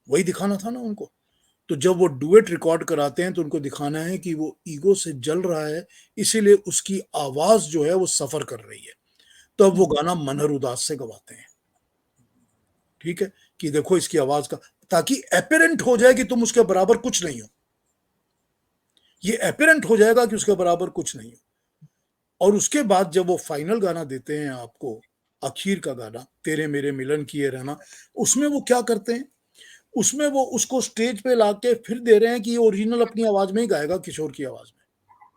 वही दिखाना था ना उनको। तो जब वो डुएट रिकॉर्ड कराते हैं तो उनको दिखाना है कि वो ईगो से जल रहा है, इसीलिए उसकी आवाज जो है वो सफर कर रही है। तो अब वो गाना मनहर उदास से गवाते हैं, ठीक है, कि देखो इसकी आवाज का, ताकि एपेरेंट हो जाए कि तुम उसके बराबर कुछ नहीं हो, ये एपेरेंट हो जाएगा कि उसके बराबर कुछ नहीं हो। और उसके बाद जब वो फाइनल गाना देते हैं आपको, आखिर का गाना तेरे मेरे मिलन किए रहना, उसमें वो क्या करते हैं, उसमें वो उसको स्टेज पे लाके फिर दे रहे हैं कि ये ओरिजिनल अपनी आवाज में ही गाएगा, किशोर की आवाज में,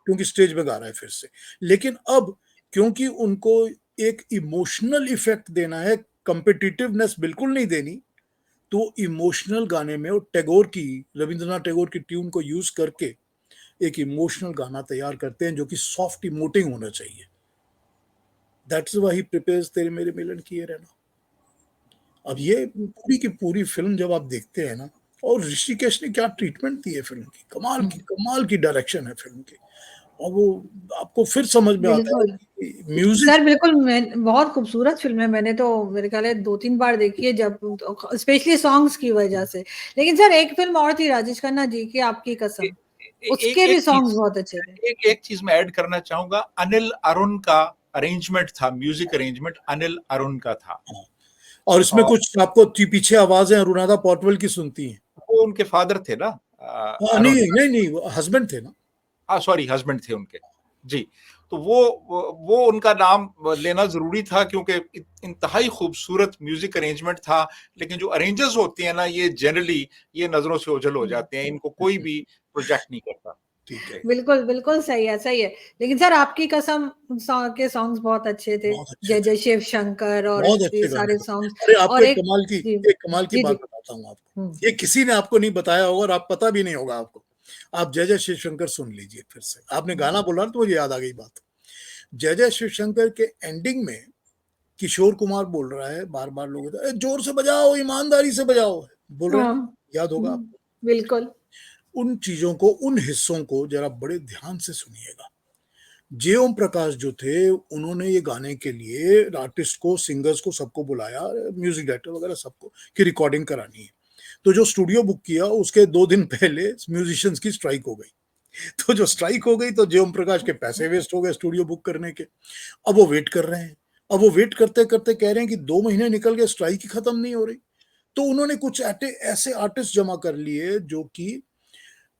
क्योंकि स्टेज पे गा रहा है फिर से। लेकिन अब क्योंकि उनको एक इमोशनल इफेक्ट देना है, कंपिटिटिवनेस बिल्कुल नहीं देनी, तो इमोशनल गाने में वो टैगोर की, रविंद्रनाथ टैगोर की ट्यून को यूज करके एक इमोशनल गाना तैयार करते हैं जो कि सॉफ्ट इमोटिंग होना चाहिए। दैट्स व्हाई ही प्रिपेयर्स तेरे मेरे मिलन किए रहना। अब ये पूरी की पूरी फिल्म जब आप देखते हैं ना, और ऋषिकेश ने क्या ट्रीटमेंट दी है फिल्म की, कमाल की डायरेक्शन है फिल्म की, और वो आपको फिर समझ में आता है बिल्कुल कि म्यूजिक सर, बिल्कुल। मैं बहुत खूबसूरत फिल्म है, मैंने तो मेरे ख्याल है 2-3 बार देखी है, जब स्पेशली सॉन्ग्स की वजह से। लेकिन सर एक फिल्म और थी राजेश खन्ना जी की, आपकी कसम, उसके भी एक सॉन्ग्स चीज बहुत अच्छे थे। एक चीज मैं ऐड करना चाहूंगा, अनिल अरुण का अरेंजमेंट था, म्यूजिक अरेंजमेंट अनिल अरुण का था। और इसमें और कुछ आपको पीछे आवाजें अनुराधा पौडवाल की सुनती हैं। वो उनके फादर थे ना, अरुण। नहीं नहीं नहीं, वो हस्बैंड थे ना। सॉरी, हस्बैंड थे उनके। जी। तो वो उनका नाम लेना जरूरी था, क्योंकि इंतहाई खूबसूरत म्यूजिक अरेंजमेंट था। लेकिन जो अरेंजर्स होते हैं ना, ये जनरली ये नजरों से ओझल हो जाते हैं, इनको कोई भी प्रोजेक्ट नहीं करता। ठीक है, बिल्कुल बिल्कुल सही है, सही है। लेकिन सर आपकी कसम के सॉन्ग्स बहुत अच्छे थे, बहुत अच्छे जय थे, जय शिव शंकर और बहुत ये अच्छे गाने सारे थे। सॉन्ग्स। अरे आपको और एक जी एक कमाल की जी जी। बात बताता हूँ आपको, ये किसी ने आपको नहीं बताया होगा और आप पता भी नहीं होगा आपको। आप जय जय शिव शंकर सुन लीजिए फिर से, आपने गाना बोला तो मुझे याद आ गई बात। जय जय शिव शंकर के एंडिंग में किशोर कुमार बोल रहा है बार बार, लोग जोर से बजाओ, ईमानदारी से बजाओ, बोल रहे हैं, हाँ, याद होगा आपको। बिल्कुल। उन चीजों को, उन हिस्सों को जरा बड़े ध्यान से सुनिएगा। जे ओम प्रकाश जो थे, उन्होंने ये गाने के लिए आर्टिस्ट को, सिंगर्स को, सबको बुलाया, म्यूजिक डायरेक्टर वगैरह सबको, कि रिकॉर्डिंग करानी है। तो जो स्टूडियो बुक किया, उसके 2 दिन पहले म्यूजिशियंस की स्ट्राइक हो गई। तो जो स्ट्राइक हो गई तो जे ओम प्रकाश के पैसे वेस्ट हो गए स्टूडियो बुक करने के। अब वो वेट कर रहे हैं, अब वो वेट करते करते कह रहे हैं कि 2 महीने निकल गए, स्ट्राइक ही खत्म नहीं हो रही। तो उन्होंने कुछ ऐसे आर्टिस्ट जमा कर लिए जो कि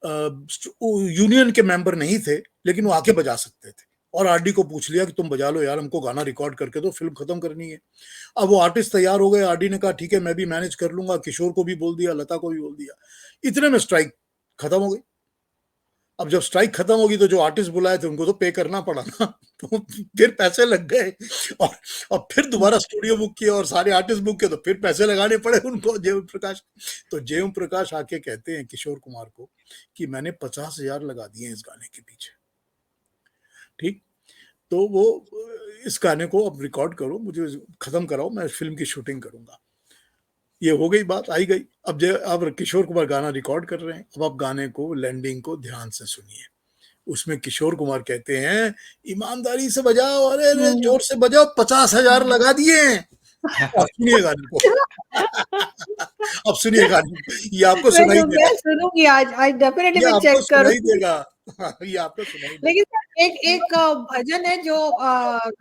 यूनियन के मेंबर नहीं थे, लेकिन वो आके बजा सकते थे, और आरडी को पूछ लिया कि तुम बजा लो यार, हमको गाना रिकॉर्ड करके दो, फिल्म खत्म करनी है। अब वो आर्टिस्ट तैयार हो गए, आरडी ने कहा ठीक है मैं भी मैनेज कर लूंगा, किशोर को भी बोल दिया, लता को भी बोल दिया। इतने में स्ट्राइक खत्म हो गई। अब जब स्ट्राइक खत्म होगी तो जो आर्टिस्ट बुलाए थे उनको तो पे करना पड़ा ना। तो फिर पैसे लग गए, और और फिर दोबारा स्टूडियो बुक किया और सारे आर्टिस्ट बुक किए, तो फिर पैसे लगाने पड़े उनको, जय ओम प्रकाश। तो जय ओम प्रकाश आके कहते हैं किशोर कुमार को कि मैंने 50,000 लगा दिए इस गाने के पीछे, ठीक, तो वो इस गाने को अब रिकॉर्ड करो, मुझे खत्म कराओ, मैं फिल्म की शूटिंग करूंगा। ये हो गई बात, आई गई। अब किशोर कुमार गाना रिकॉर्ड कर रहे हैं। अब आप गाने को, लैंडिंग को ध्यान से सुनिए। उसमें किशोर कुमार कहते हैं ईमानदारी से बजाओ, अरे अरे जोर से बजाओ, 50,000 लगा दिए हैं। अब सुनिए गाने को। अब सुनिए गाने को, ये आपको सुनाई मैं देगा, सुनूंगी आज डेफिनेटली ये मैं आपको चेक सुनाई करूंगी। देगा। ये आपको सुनाई देगा। लेकिन सर एक एक भजन है जो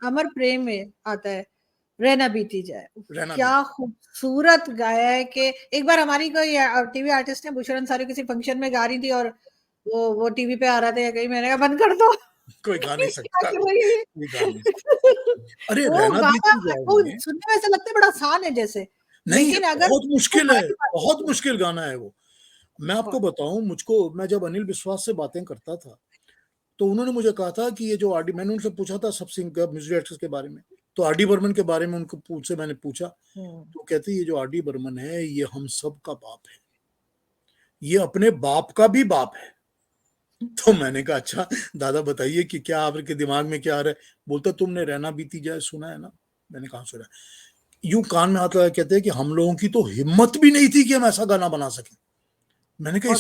अमर प्रेम में आता है, रहना बीती जाए। रहना भी। क्या खूबसूरत गाया है कि एक बार हमारी कोई टीवी आर्टिस्ट ने, बुशरा अंसारी, किसी फंक्शन में गा रही थी, और वो टीवी पे आ रहा था या कहीं, मैंने कहा बंद कर दो। कोई गा नहीं क्या सकता, कर रही है ये? कोई गा नहीं सकता। अरे वो रहना गाना, बीती जाए वो में, सुनने में ऐसा लगता है बड़ा आसान है जैसे, नहीं लेकिन अगर बहुत उसको मुश्किल है, बारी बारी बहुत सुनो, मुश्किल गाना है वो। मैं आपको बहुत। बताऊं, मुझको, मैं जब अनिल विश्वास से बातें करता था, तो उन्होंने मुझे कहा था कि ये जो आरडी, मैंने उनसे पूछा था सब सिंगर म्यूजिक डायरेक्टर्स के बारे में, तो आरडी बर्मन के बारे में उनको पूछे, मैंने पूछा, तो कहते ये जो आरडी बर्मन है ये हम सब का बाप है, ये अपने बाप का भी बाप है। तो मैंने कहा अच्छा दादा बताइए कि क्या आपके दिमाग में क्या आ रहा है। बोलता तुमने रहना बीती जाए सुना है ना, मैंने कहा सुना। यूं कान में हाथ लगा कहते हैं कि हम लोगों की तो हिम्मत भी नहीं थी कि हम ऐसा गाना बना सकें। मैंने कहा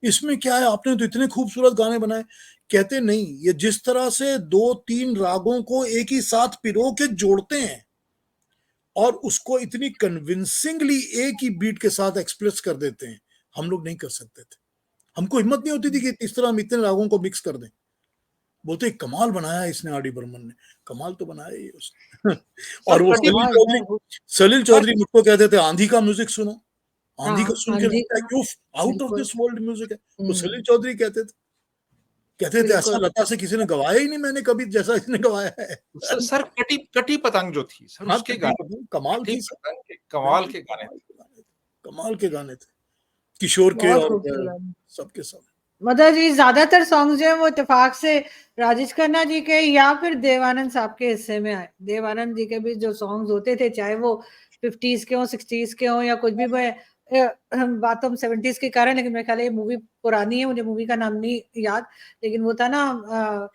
इसमें क्या है, आपने तो इतने खूबसूरत गाने बनाए। कहते नहीं, ये जिस तरह से 2-3 रागों को एक ही साथ पिरो के जोड़ते हैं और उसको इतनी कन्विंसिंगली एक ही बीट के साथ एक्सप्रेस कर देते हैं, हम लोग नहीं कर सकते थे। हमको हिम्मत नहीं होती थी कि इस तरह हम इतने रागों को मिक्स कर दें। बोलते कमाल बनाया इसने, आर डी बर्मन ने। कमाल तो बनाया ही उसने। और वो सलील चौधरी मुझको कहते थे आंधी का म्यूजिक सुनो, आंधी का सुन के लगता है कि out of this world music है। वो सलील चौधरी कहते थे ऐसा लता से किसी ने गवाया ही नहीं मैंने कभी जैसा इसने गवाया है। सर कटी पतंग जो थी सर, उसके गाने कमाल थी, कमाल के गाने, कमाल के गाने थे, किशोर के और सबके सब। मतलब जी ज्यादातर सॉन्ग जो है वो इत्तेफाक से राजेश खन्ना जी के या फिर देवानंद साहब के हिस्से में आए। देवानंद जी के भी जो सॉन्ग्स होते थे, चाहे वो 50s के हो, 60s के हो, या कुछ भी, बात तो हम 70s की कारण, लेकिन मेरे ख्याल ये मूवी पुरानी है, मुझे मूवी का नाम नहीं याद, लेकिन वो था ना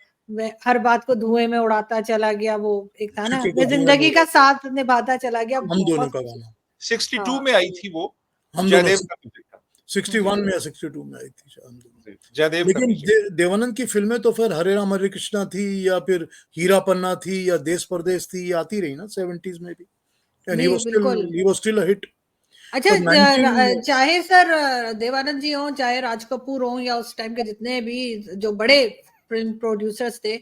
हर बात को धुएं में उड़ाता चला गया, वो एक था ना, जिंदगी का साथ निभाता चला गया, हम दोनों का गाना 62 में आई थी वो, हम जयदेव का 61 में या 62 में आई थी जयदेव। लेकिन देवानंद की फिल्में तो फिर हरे राम हरे कृष्णा थी, या फिर हीरा पन्ना थी, या देश परदेश थी, आती रही ना 70s में भी, and he was still a hit। अच्छा, चाहे सर देवानंद जी हो, चाहे राज कपूर हो, या उस टाइम के जितने भी जो बड़े फिल्म प्रोड्यूसर्स थे,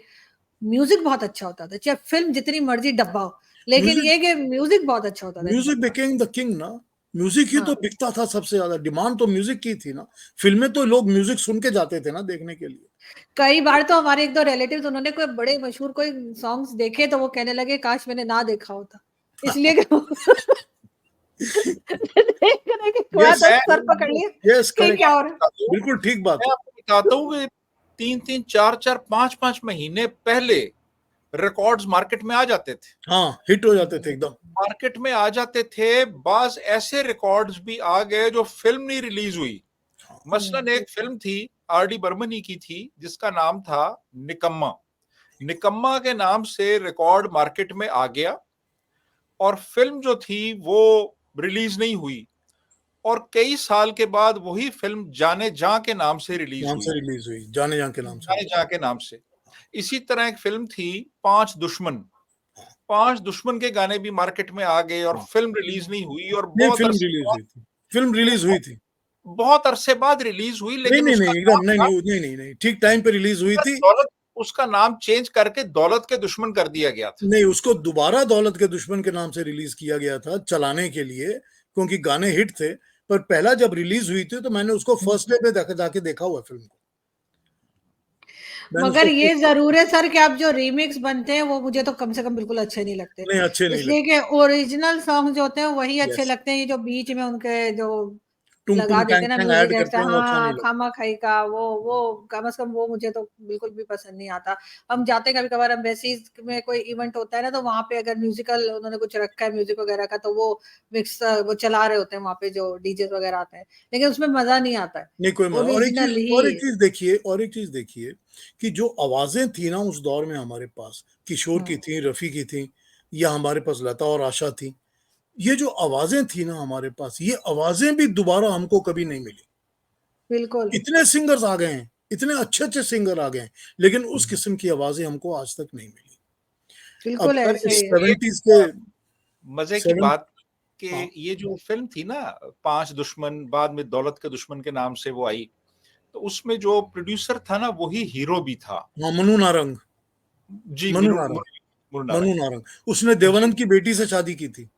म्यूजिक बहुत अच्छा होता था, चाहे फिल्म जितनी मर्जी डब्बा हो, लेकिन ये कि म्यूजिक बहुत अच्छा होता था। म्यूजिक बिकेम द किंग ना, म्यूजिक ही तो बिकता था सबसे ज्यादा, डिमांड तो म्यूजिक की थी ना। फिल्में तो लोग म्यूजिक सुन के जाते थे ना देखने के लिए। कई बार तो हमारे 1-2 रिलेटिव्स, उन्होंने कोई बड़े मशहूर कोई सॉन्ग्स देखे तो वो कहने लगे काश मैंने ना देखा होता, इसलिए देखने के बाद सर पकड़ लिया। यस, बिल्कुल ठीक बात। मैं आपको बताता हूँ कि 3-3, 4-4, 5-5 महीने पहले रिकॉर्ड्स मार्केट में आ जाते थे। हाँ, हिट हो जाते थे, एकदम मार्केट में आ जाते थे। बाज ऐसे रिकॉर्ड्स भी आ गए जो फिल्म नहीं रिलीज हुई। मसलन एक फिल्म थी आर डी बर्मन की थी, जिसका नाम था निकम्मा। निकम्मा के नाम से रिकॉर्ड मार्केट में आ गया और फिल्म जो थी वो रिलीज नहीं हुई, और कई साल के बाद वही फिल्म जाने जा के नाम से रिलीज हुई, जाने जा के नाम से, जाने जा के नाम से। इसी तरह एक फिल्म थी पांच दुश्मन के गाने भी मार्केट में आ गए और फिल्म रिलीज नहीं हुई, और फिल्म रिलीज हुई थी बहुत अरसे बाद रिलीज हुई, लेकिन नहीं, ठीक टाइम पे रिलीज हुई थी। उसका नाम चेंज करके दौलत के दुश्मन कर दिया गया था। नहीं, उसको दोबारा दौलत के दुश्मन के नाम से रिलीज किया गया था चलाने के लिए, क्योंकि गाने हिट थे। पर पहला जब रिलीज हुई थी तो मैंने उसको फर्स्ट डे पे जाके देखा हुआ फिल्म को। मगर ये जरूर है सर कि आप जो रीमिक्स बनते हैं वो मुझे तो कम से कम बिल्कुल अच्छे नहीं लगते। नहीं, अच्छे नहीं इसलिए कि ओरिजिनल सॉन्ग जो होते हैं वही अच्छे लगते हैं। ये जो बीच में उनके जो लगा देते हैं ना म्यूजिक एक्स्ट्रा, हाँ, खामा खाई का वो कम से कम वो मुझे तो बिल्कुल भी पसंद नहीं आता। हम जाते कभी कभार एम्बेसीज में कोई इवेंट होता है ना, तो वहां पे अगर म्यूजिकल उन्होंने कुछ रखा है म्यूजिक वगैरह का, तो वो मिक्स वो चला रहे होते हैं वहां पे जो डीजे वगैरह आते हैं, लेकिन उसमें मजा नहीं आता है। नहीं, कोई मजा। और एक चीज देखिए कि जो आवाजें थी ना उस दौर में हमारे पास, किशोर की थी, रफी की थी, या हमारे पास लता और आशा थी, ये जो आवाजें थी ना हमारे पास, ये आवाजें भी दोबारा हमको कभी नहीं मिली। बिल्कुल, इतने सिंगर्स आ गए हैं, इतने अच्छे सिंगर आ गए हैं, लेकिन उस किस्म की आवाजें हमको आज तक नहीं मिली। बिल्कुल ऐसे 70s के मजे की बात कि ये जो फिल्म थी ना पांच दुश्मन, बाद में दौलत के दुश्मन के नाम से वो आई, तो उसमें जो प्रोड्यूसर था ना वही हीरो भी था। मनु नारंग जी, मनु नारंग। उसने देवानंद की बेटी से शादी की थी।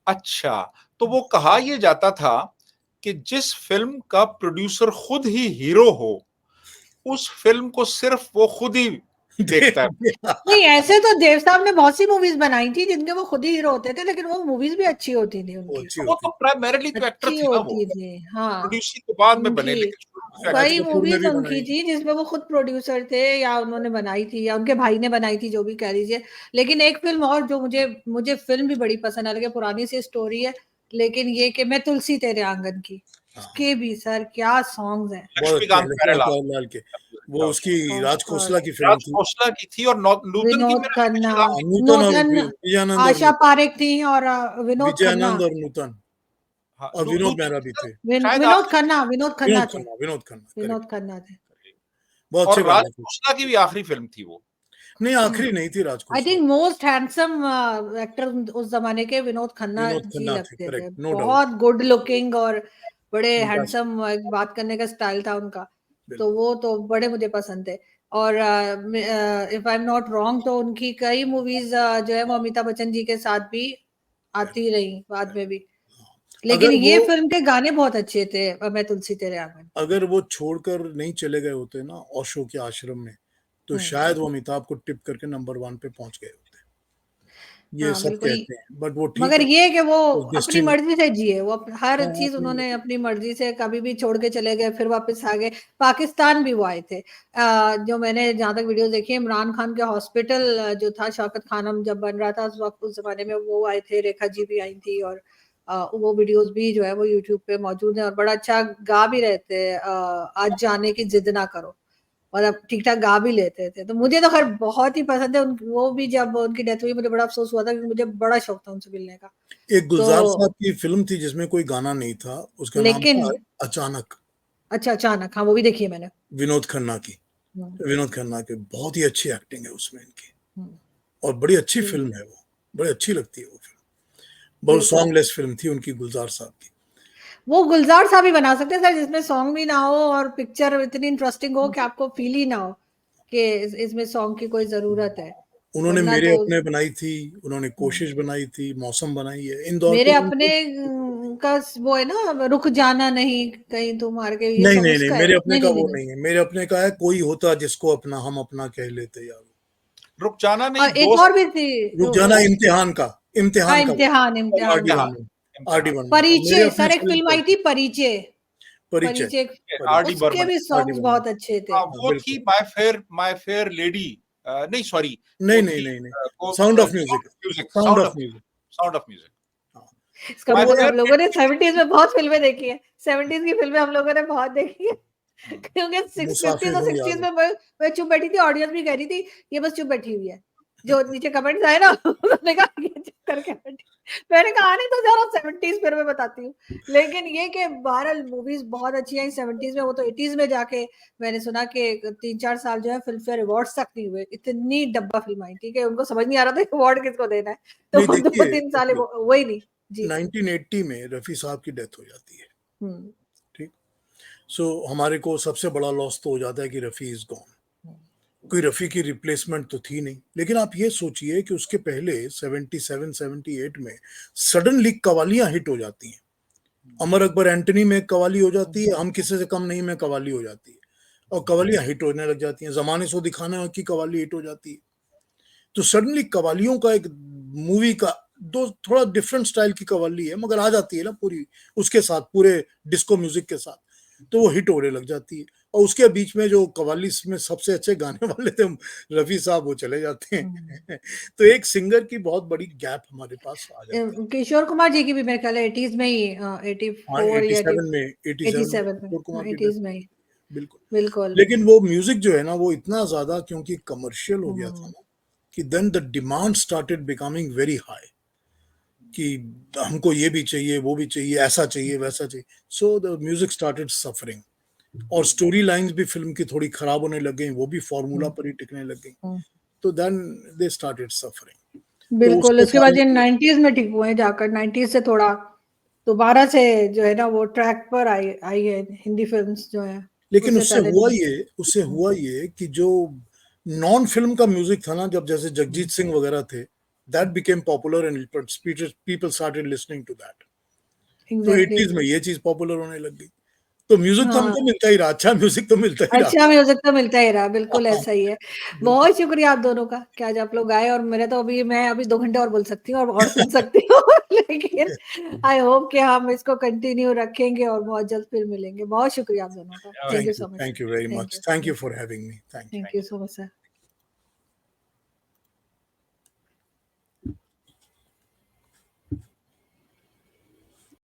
अच्छा, तो वो कहा यह जाता था कि जिस फिल्म का प्रोड्यूसर खुद ही हीरो हो, उस फिल्म को सिर्फ वो खुद ही देखता है। नहीं, ऐसे तो देव साहब ने बहुत सी मूवीज बनाई थी जिनके वो खुद ही हीरो होते थे, लेकिन वो मूवीज भी अच्छी होती थी उनकी। वो तो प्राइमरीली तो एक्टर थी ना, वो हाँ, प्रोड्यूसर के बाद में बने। कई मूवीज उनकी थी जिसमें वो खुद प्रोड्यूसर थे, या उन्होंने बनाई थी, या उनके भाई ने बनाई थी, जो भी कह लीजिए। लेकिन एक फिल्म और जो मुझे फिल्म भी बड़ी पसंद है, लगे पुरानी सी स्टोरी है, लेकिन ये कि मैं तुलसी तेरे आंगन की, उसके भी सर क्या सॉन्ग्स हैं। लक्ष्मीकांत प्यारेलाल के वो उसकी राज खोसला की फिल्म राज थी। खोसला की थी और नूतन की विनोद मेरे ख्याल खन्ना, से आखिरी नूतन और नूतन, विजयानंद और आशा पारेख थी और विनोद खन्ना, विजयानंद और नूतन हाँ, और विनोद नूतन मेहरा भी थे। शायद विनोद आखिरी खन्ना, विनोद खन्ना थे, विनोद खन्ना विनोद करेक्ट। खन्ना थे। बहुत और अच्छे राज गाने थे। खोसला की भी आखिरी फिल्म थी वो। नहीं आखिरी नहीं थी Raj I Khosla. Think most handsome actor उस जमाने के विनोद खन्ना विनोद जी खन्ना थे लगते थे, करेक्ट, नो डाउट। बहुत गुड लुकिंग और बड़े फैंटास्टिक, हैंडसम, बात करने का स्टाइल था उनका, तो बिल्कुल। वो तो बड़े मुझे पसंद थे। और if I am not wrong तो उनकी कई मूवीज जो है वो अमिताभ बच्चन जी के साथ भी आती रही बाद में भी, लेकिन अगर ये वो फिल्म के गाने बहुत अच्छे थे, मैं तुलसी तेरे आंगन। अगर वो छोड़कर नहीं चले गए होते ना ओशो के आश्रम में, तो शायद वो अमिताभ को टिप करके नंबर 1 पे पहुंच गए होते। ये हाँ सब बिल्कुल, कहते हैं, बट वो ठीक मगर है, ये कि वो उस अपनी डेस्टिनी। मर्जी से जिए, वो हर हाँ, चीज अपनी उन्होंने मर्जी। अपनी मर्जी से, कभी भी छोड़ के चले गए फिर वापस आ गए। पाकिस्तान भी वो आए थे, जो मैंने जहां तक वीडियो देखी, इमरान खान के हॉस्पिटल जो था शौकत खानम जब बन रहा था उस वक्त, उस जमाने में वो आए थे, रेखा जी भी आई थी, और वो वीडियोस भी जो है वो यूट्यूब पे मौजूद है, और बड़ा अच्छा गा भी रहे थे, आज जाने की जिद ना करो, मतलब ठीक ठाक गा भी लेते थे। तो मुझे तो खैर बहुत ही पसंद है वो भी, जब उनकी डेथ हुई मुझे बड़ा अफसोस हुआ था, क्योंकि मुझे बड़ा शौक था उनसे मिलने का। एक गुलजार तो साहब की फिल्म थी जिसमें कोई गाना नहीं था, उसका नाम लेकिन था अचानक, अच्छा, अचानक, हाँ वो भी देखी है मैंने। विनोद खन्ना की। हम्म, विनोद खन्ना की बहुत ही अच्छी एक्टिंग है उसमें इनकी, हम्म, और बड़ी अच्छी जी, फिल्म है वो, बड़ी अच्छी लगती है वो फिल्म। बहुत बिल्कुल। सॉन्गलेस फिल्म थी उनकी, गुलजार साहब की। वो गुलजार साहब ही बना सकते हैं सर, जिसमें सॉन्ग भी ना हो और पिक्चर इतनी इंटरेस्टिंग हो कि आपको फील ही ना हो कि इसमें सॉन्ग की कोई जरूरत है, उन्होंने वरना मेरे तो अपने बनाई थी, उन्होंने हम्म, कोशिश बनाई थी, मौसम बनाई है, इन दौर मेरे पर अपने उनकी। का वो है ना, रुक जाना नहीं कहीं तुम हार के, ये नहीं सॉन्ग नहीं नहीं, उसका है। मेरे अपने नहीं का नहीं नहीं वो नहीं, नहीं है, मेरे अपने का है कोई होता जिसको अपना हम अपना कह लेते यार। रुक जाना नहीं, एक दोस्त। और भी थी, रुक जाना इम्तिहान का, हाँ इम्तिहान का इम्तिहान, वो इम्तिहान, आरडी इम्तिहान, बर्मन, आरडी इम्तिहान। बर्मन का मेरे परिचय, अपने सर एक सलीम फिल्म आई कौल। थी परिचय, परिचय, परिचय, आर डी परिचय, उसके बर्मन। भी आरडी सॉन्ग्स बर्मन। बहुत अच्छे थे। हाँ, हाँ वो थी बिल्कुल। माय फेयर लेडी, नहीं सॉरी, नहीं वो नहीं थी नहीं नहीं, वो sound of sound music, of music, sound of music. Sound of music. हाँ, इसका माय मतलब फेयर हम लोगों ने 70s में बहुत फिल्में देखी है, 70s की फिल्में हम लोगों ने बहुत देखी है, क्योंकि 50s मुसाफिर और हूँ 60s याद। में मैं चुप बैठी थी, ऑडियंस भी कह रही थी ये बस चुप बैठी हुई है, जो नीचे कमेंट्स आए ना उन्होंने कहा ये चुप करके बैठी, मैंने कहा नहीं तो जरा 70s फिर मैं बताती हूँ। लेकिन ये कि बहरहाल मूवीज बहुत अच्छी आई 70s में, वो तो 80s में जाके मैंने सुना कि 3-4 साल जो है फिल्म फेयर अवार्ड्स तक नहीं हुए, इतनी डब्बा फिल्म आई थी कि उनको समझ नहीं आ रहा था अवार्ड किसको देना है, नहीं तो देखिए, 2-3 साल देखिए वही नहीं। जी। 1980 में रफी साहब की डेथ हो जाती है, हम्म, ठीक। सो हमारे को सबसे बड़ा लॉस तो हो जाता है कि रफी इज गॉन। हम्म, कोई रफी की रिप्लेसमेंट तो थी नहीं, लेकिन आप ये सोचिए कि उसके पहले 77 78 में सडनली कवालियां हिट हो जाती हैं। अमर अकबर एंटनी में कवाली हो जाती है, हम किसी से कम नहीं में कवाली हो जाती है, और कवालियां हिट होने लग जाती हैं। जमाने सो दिखाने की कवाली हिट हो जाती है। तो सडनली कवालियों का एक मूवी का दो थोड़ा डिफरेंट स्टाइल की कवाली है, मगर आ जाती है ना पूरी उसके साथ, पूरे डिस्को म्यूजिक के साथ, तो वो हिट होने लग जाती है। और उसके बीच में जो कवाली में सबसे अच्छे गाने वाले थे रफी साहब, वो चले जाते हैं। तो एक सिंगर की बहुत बड़ी गैप हमारे पास आ जाती है। किशोर कुमार जी की भी मेरे ख्याल है 80s में ही, हाँ 84 या 87 में, 87 में 87 में, किशोर कुमार की डेथ 80s में ही, बिल्कुल। बिल्कुल। लेकिन वो म्यूजिक जो है ना, वो इतना ज्यादा क्योंकि कमर्शियल हो गया था हम्म, ना, कि then the demand started becoming very high, कि हमको ये भी चाहिए, वो भी चाहिए, ऐसा चाहिए, वैसा चाहिए। So the music started suffering, और स्टोरी लाइंस भी फिल्म की थोड़ी खराब होने लग गई, वो भी फॉर्मूला हम्म, पर ही टिकने लग गई। हम्म, तो देन दे स्टार्टेड सफरिंग। तो बिल्कुल। उसके उसके बाद कारण ये 90s में ठीक हुए जाकर, 90s से थोड़ा दोबारा से जो है ना वो ट्रैक पर आई आई है हिंदी फिल्म्स जो है, लेकिन उससे उससे पहले हुआ नहीं। ये, उससे हुआ ये कि जो नॉन फिल्म का म्यूजिक था ना, जब जैसे जगजीत सिंह वगैरह थे, that became popular and people started listening to that. तो एग्जैक्टली। 80s में ये चीज पॉपुलर होने लग गई। तो म्यूजिक तो हाँ, हमको मिलता ही रहा, अच्छा म्यूजिक तो मिलता ही रहा। अच्छा म्यूजिक तो मिलता ही रहा, बिल्कुल हाँ, ऐसा ही है। बिल्कुल। बहुत शुक्रिया आप दोनों का कि आज आप लोग आए, और मेरे तो अभी मैं अभी 2 घंटे और बोल सकती हूँ और सुन सकती हूँ लेकिन आई होप कि हम इसको कंटिन्यू रखेंगे और बहुत जल्द फिर मिलेंगे। बहुत शुक्रिया आप दोनों का, thank you so much sir, thank you very thank much, you, thank you for having me, thank you. Thank you so much sir.